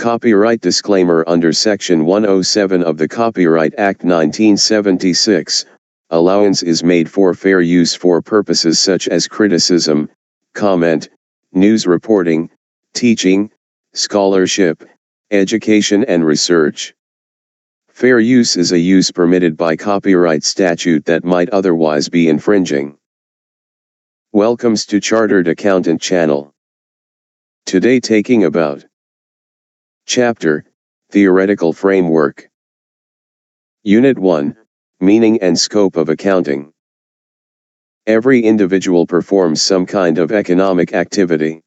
Copyright disclaimer. Under Section 107 of the Copyright Act 1976, allowance is made for fair use for purposes such as criticism, comment, news reporting, teaching, scholarship, education and research. Fair use is a use permitted by copyright statute that might otherwise be infringing. Welcomes to Chartered Accountant channel. Today taking about Chapter, Theoretical Framework. Unit 1, Meaning and Scope of Accounting. Every individual performs some kind of economic activity.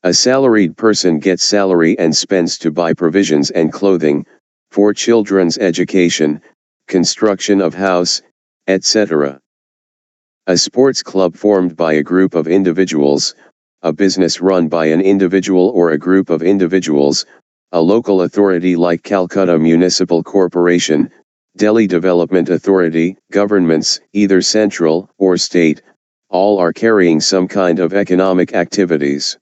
A salaried person gets salary and spends to buy provisions and clothing, for children's education, construction of house, etc. A sports club formed by a group of individuals, a business run by an individual or a group of individuals, a local authority like Calcutta Municipal Corporation, Delhi Development Authority, governments, either central or state, all are carrying some kind of economic activities.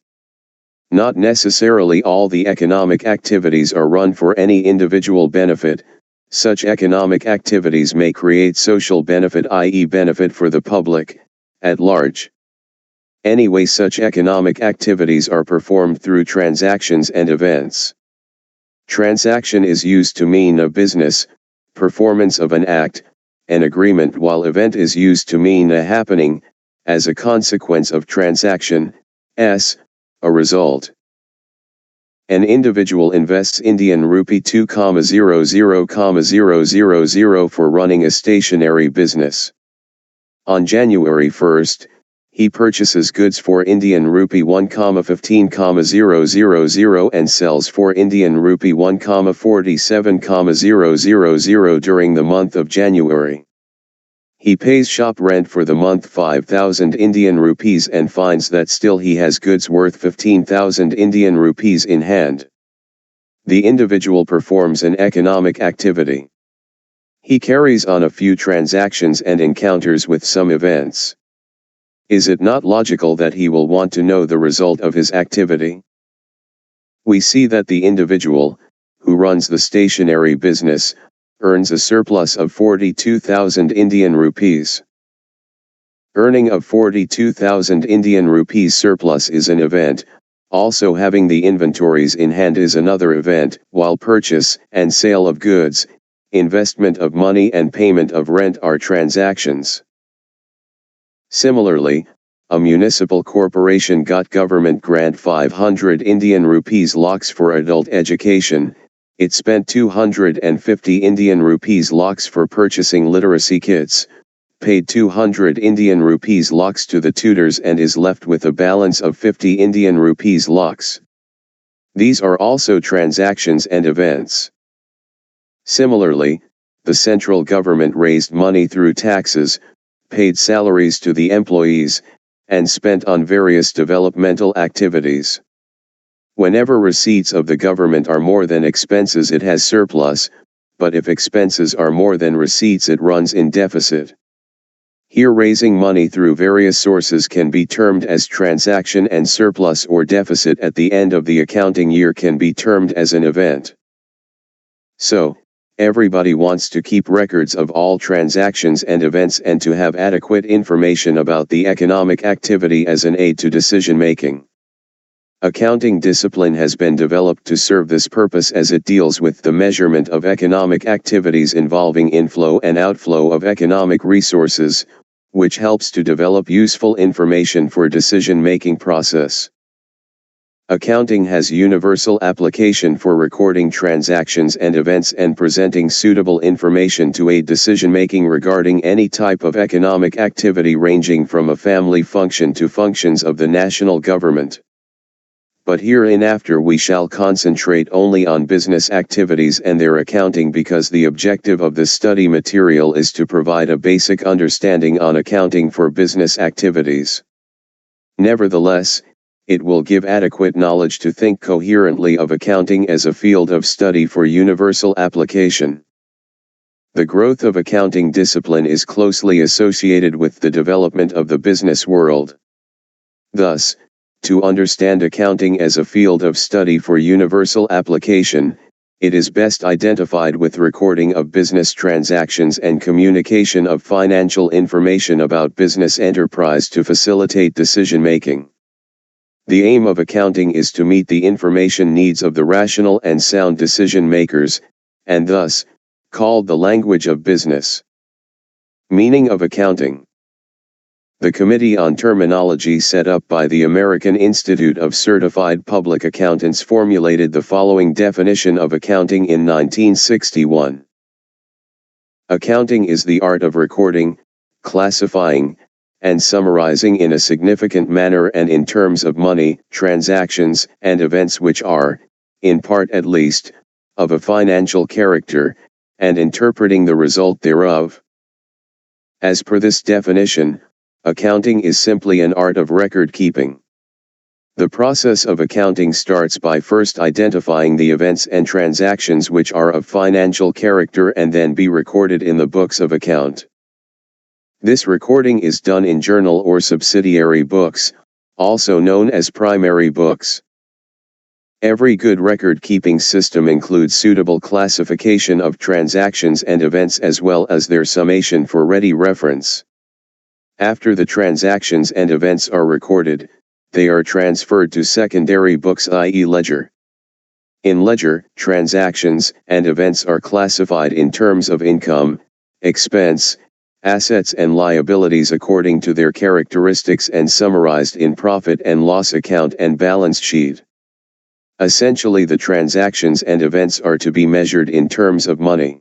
Not necessarily all the economic activities are run for any individual benefit. Such economic activities may create social benefit, i.e. benefit for the public at large. Anyway, such economic activities are performed through transactions and events. Transaction is used to mean a business, performance of an act, an agreement, while event is used to mean a happening, as a consequence of transaction, a result. An individual invests Indian rupee 2,00,000 for running a stationery business. On January 1st, he purchases goods for Indian rupee 1,15,000 and sells for Indian rupee 1,47,000 during the month of January. He pays shop rent for the month 5,000 Indian rupees and finds that still he has goods worth 15,000 Indian rupees in hand. The individual performs an economic activity. He carries on a few transactions and encounters with some events. Is it not logical that he will want to know the result of his activity? We see that the individual, who runs the stationery business, earns a surplus of 42,000 Indian rupees. Earning of 42,000 Indian rupees surplus is an event, also having the inventories in hand is another event, while purchase and sale of goods, investment of money and payment of rent are transactions. Similarly, a municipal corporation got government grant 500 Indian rupees lakhs for adult education. It spent 250 Indian rupees lakhs for purchasing literacy kits, paid 200 Indian rupees lakhs to the tutors and is left with a balance of 50 Indian rupees lakhs. These are also transactions and events. Similarly, the central government raised money through taxes, paid salaries to the employees, and spent on various developmental activities. Whenever receipts of the government are more than expenses, it has surplus, but if expenses are more than receipts, it runs in deficit. Here, raising money through various sources can be termed as transaction, and surplus or deficit at the end of the accounting year can be termed as an event. So, everybody wants to keep records of all transactions and events and to have adequate information about the economic activity as an aid to decision making. Accounting discipline has been developed to serve this purpose as it deals with the measurement of economic activities involving inflow and outflow of economic resources, which helps to develop useful information for decision-making process. Accounting has universal application for recording transactions and events and presenting suitable information to aid decision-making regarding any type of economic activity ranging from a family function to functions of the national government. But hereinafter we shall concentrate only on business activities and their accounting, because the objective of this study material is to provide a basic understanding on accounting for business activities. Nevertheless, it will give adequate knowledge to think coherently of accounting as a field of study for universal application. The growth of accounting discipline is closely associated with the development of the business world. Thus, To understand accounting as a field of study for universal application, it is best identified with recording of business transactions and communication of financial information about business enterprise to facilitate decision-making. The aim of accounting is to meet the information needs of the rational and sound decision-makers, and thus, called the language of business. Meaning of accounting. The Committee on Terminology set up by the American Institute of Certified Public Accountants formulated the following definition of accounting in 1961. Accounting is the art of recording, classifying, and summarizing in a significant manner and in terms of money, transactions, and events which are, in part at least, of a financial character, and interpreting the result thereof. As per this definition, accounting is simply an art of record keeping. The process of accounting starts by first identifying the events and transactions which are of financial character and then be recorded in the books of account. This recording is done in journal or subsidiary books, also known as primary books. Every good record-keeping system includes suitable classification of transactions and events as well as their summation for ready reference. After the transactions and events are recorded, they are transferred to secondary books, i.e. ledger. In ledger, transactions and events are classified in terms of income, expense, assets and liabilities according to their characteristics and summarized in profit and loss account and balance sheet. Essentially, the transactions and events are to be measured in terms of money.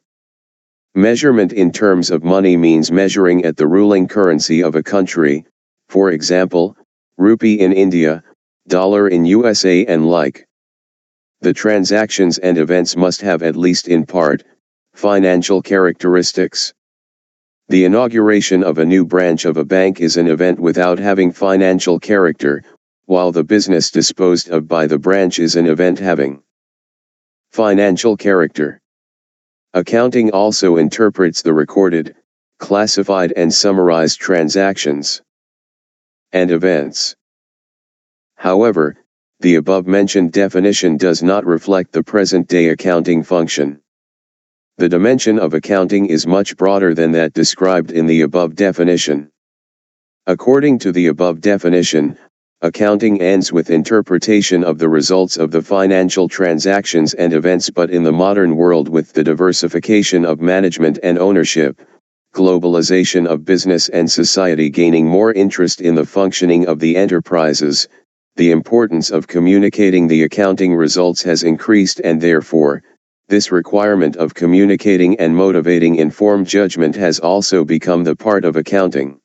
Measurement in terms of money means measuring at the ruling currency of a country, for example, rupee in India, dollar in USA and like. The transactions and events must have at least in part, financial characteristics. The inauguration of a new branch of a bank is an event without having financial character, while the business disposed of by the branch is an event having financial character. Accounting also interprets the recorded, classified and summarized transactions and events. However, the above-mentioned definition does not reflect the present-day accounting function. The dimension of accounting is much broader than that described in the above definition. According to the above definition, accounting ends with interpretation of the results of the financial transactions and events, but in the modern world, with the diversification of management and ownership, globalization of business and society gaining more interest in the functioning of the enterprises, the importance of communicating the accounting results has increased, and therefore, this requirement of communicating and motivating informed judgment has also become the part of accounting.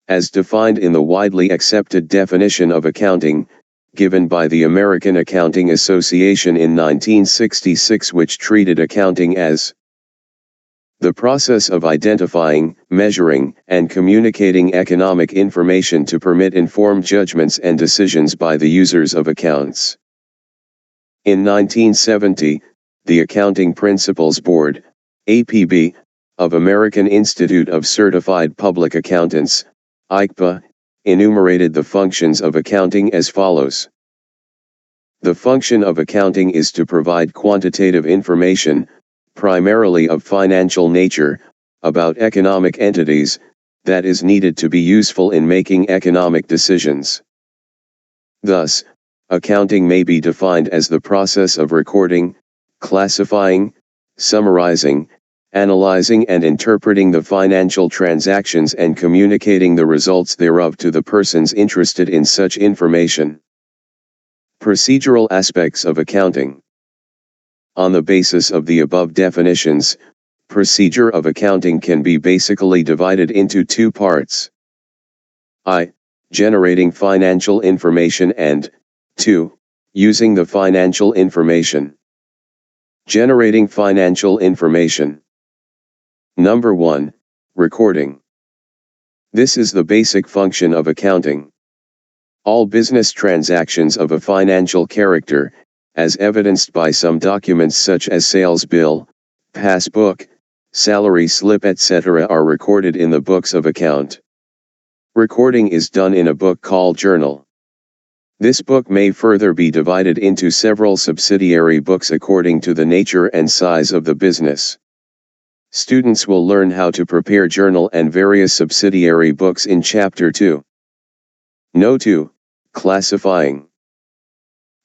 As defined in the widely accepted definition of accounting, given by the American Accounting Association in 1966, which treated accounting as the process of identifying, measuring, and communicating economic information to permit informed judgments and decisions by the users of accounts. In 1970, the Accounting Principles Board, APB, of American Institute of Certified Public Accountants, ICPA, enumerated the functions of accounting as follows. The function of accounting is to provide quantitative information, primarily of financial nature, about economic entities, that is needed to be useful in making economic decisions. Thus, accounting may be defined as the process of recording, classifying, summarizing, analyzing and interpreting the financial transactions and communicating the results thereof to the persons interested in such information. Procedural aspects of accounting. On the basis of the above definitions, procedure of accounting can be basically divided into two parts. I. Generating financial information, and 2. Using the financial information. Generating financial information. Number 1. Recording. This is the basic function of accounting. All business transactions of a financial character, as evidenced by some documents such as sales bill, passbook, salary slip, etc., are recorded in the books of account. Recording is done in a book called journal. This book may further be divided into several subsidiary books according to the nature and size of the business. Students will learn how to prepare journal and various subsidiary books in Chapter 2. No. 2. Classifying.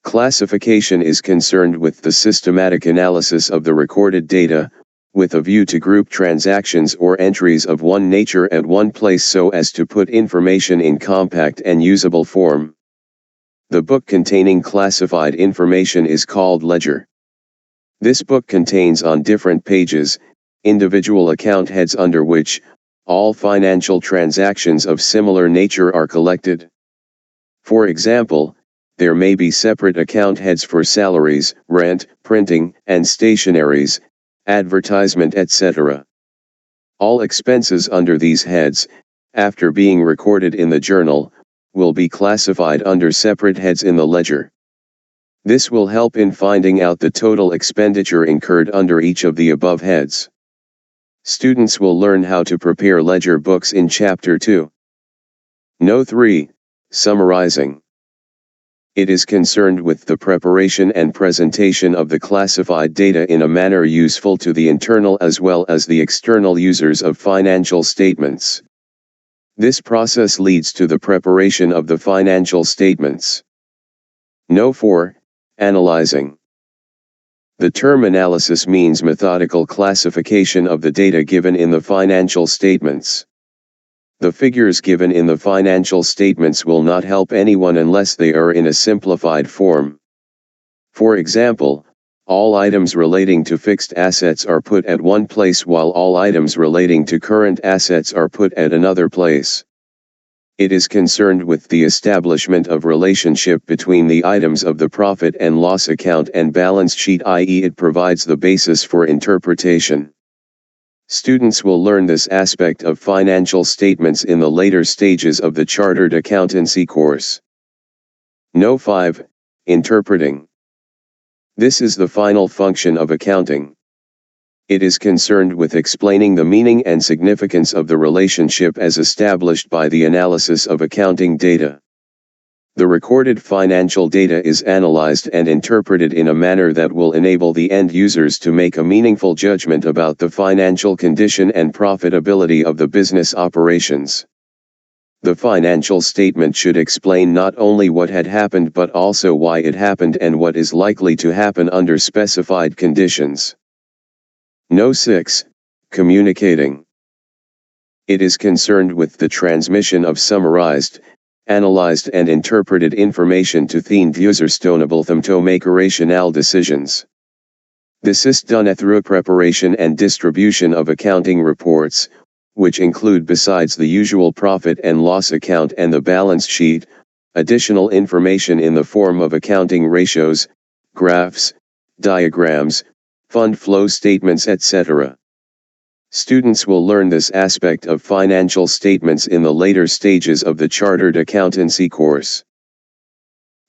Classification is concerned with the systematic analysis of the recorded data, with a view to group transactions or entries of one nature at one place so as to put information in compact and usable form. The book containing classified information is called ledger. This book contains on different pages, individual account heads under which, all financial transactions of similar nature are collected. For example, there may be separate account heads for salaries, rent, printing, and stationaries, advertisement, etc. All expenses under these heads, after being recorded in the journal, will be classified under separate heads in the ledger. This will help in finding out the total expenditure incurred under each of the above heads. Students will learn how to prepare ledger books in Chapter 2. No. 3. Summarizing. It is concerned with the preparation and presentation of the classified data in a manner useful to the internal as well as the external users of financial statements. This process leads to the preparation of the financial statements. No. 4. Analyzing. The term analysis means methodical classification of the data given in the financial statements. The figures given in the financial statements will not help anyone unless they are in a simplified form. For example, all items relating to fixed assets are put at one place while all items relating to current assets are put at another place. It is concerned with the establishment of relationship between the items of the profit and loss account and balance sheet, i.e., it provides the basis for interpretation. Students will learn this aspect of financial statements in the later stages of the Chartered Accountancy course. No. 5. Interpreting. This is the final function of accounting. It is concerned with explaining the meaning and significance of the relationship as established by the analysis of accounting data. The recorded financial data is analyzed and interpreted in a manner that will enable the end users to make a meaningful judgment about the financial condition and profitability of the business operations. The financial statement should explain not only what had happened but also why it happened and what is likely to happen under specified conditions. No. 6. Communicating. It is concerned with the transmission of summarized, analyzed and interpreted information to the end users to enable them to make rational decisions. This is done through preparation and distribution of accounting reports, which include, besides the usual profit and loss account and the balance sheet, additional information in the form of accounting ratios, graphs, diagrams, fund flow statements, etc. Students will learn this aspect of financial statements in the later stages of the Chartered Accountancy course.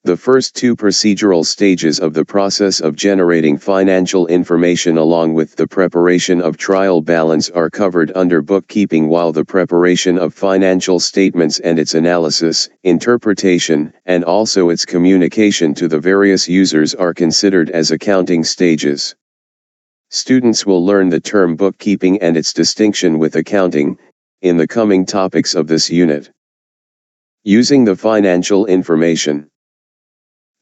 The first two procedural stages of the process of generating financial information along with the preparation of trial balance are covered under bookkeeping, while the preparation of financial statements and its analysis, interpretation, and also its communication to the various users are considered as accounting stages. Students will learn the term bookkeeping and its distinction with accounting in the coming topics of this unit. Using the financial information.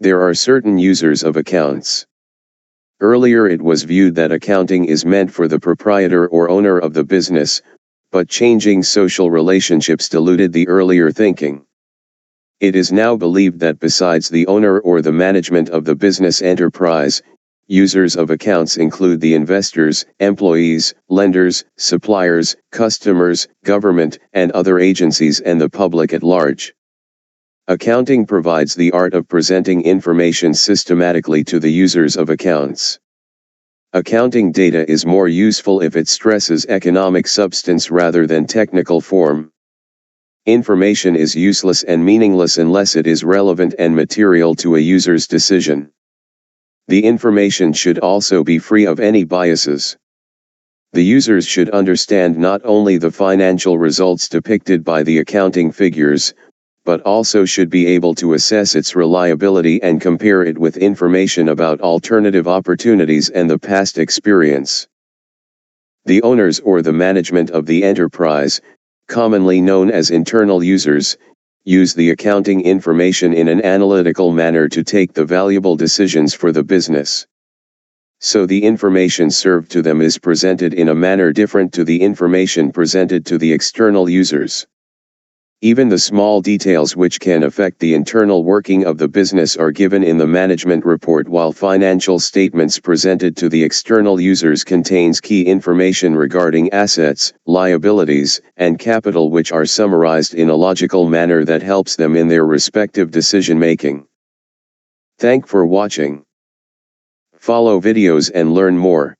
There are certain users of accounts. Earlier it was viewed that accounting is meant for the proprietor or owner of the business, but changing social relationships diluted the earlier thinking. It is now believed that besides the owner or the management of the business enterprise, users of accounts include the investors, employees, lenders, suppliers, customers, government, and other agencies and the public at large. Accounting provides the art of presenting information systematically to the users of accounts. Accounting data is more useful if it stresses economic substance rather than technical form. Information is useless and meaningless unless it is relevant and material to a user's decision. The information should also be free of any biases. The users should understand not only the financial results depicted by the accounting figures, but also should be able to assess its reliability and compare it with information about alternative opportunities and the past experience. The owners or the management of the enterprise, commonly known as internal users, use the accounting information in an analytical manner to take the valuable decisions for the business. So the information served to them is presented in a manner different to the information presented to the external users. Even the small details which can affect the internal working of the business are given in the management report, while financial statements presented to the external users contains key information regarding assets, liabilities, and capital, which are summarized in a logical manner that helps them in their respective decision making. Thank for watching. Follow videos and learn more.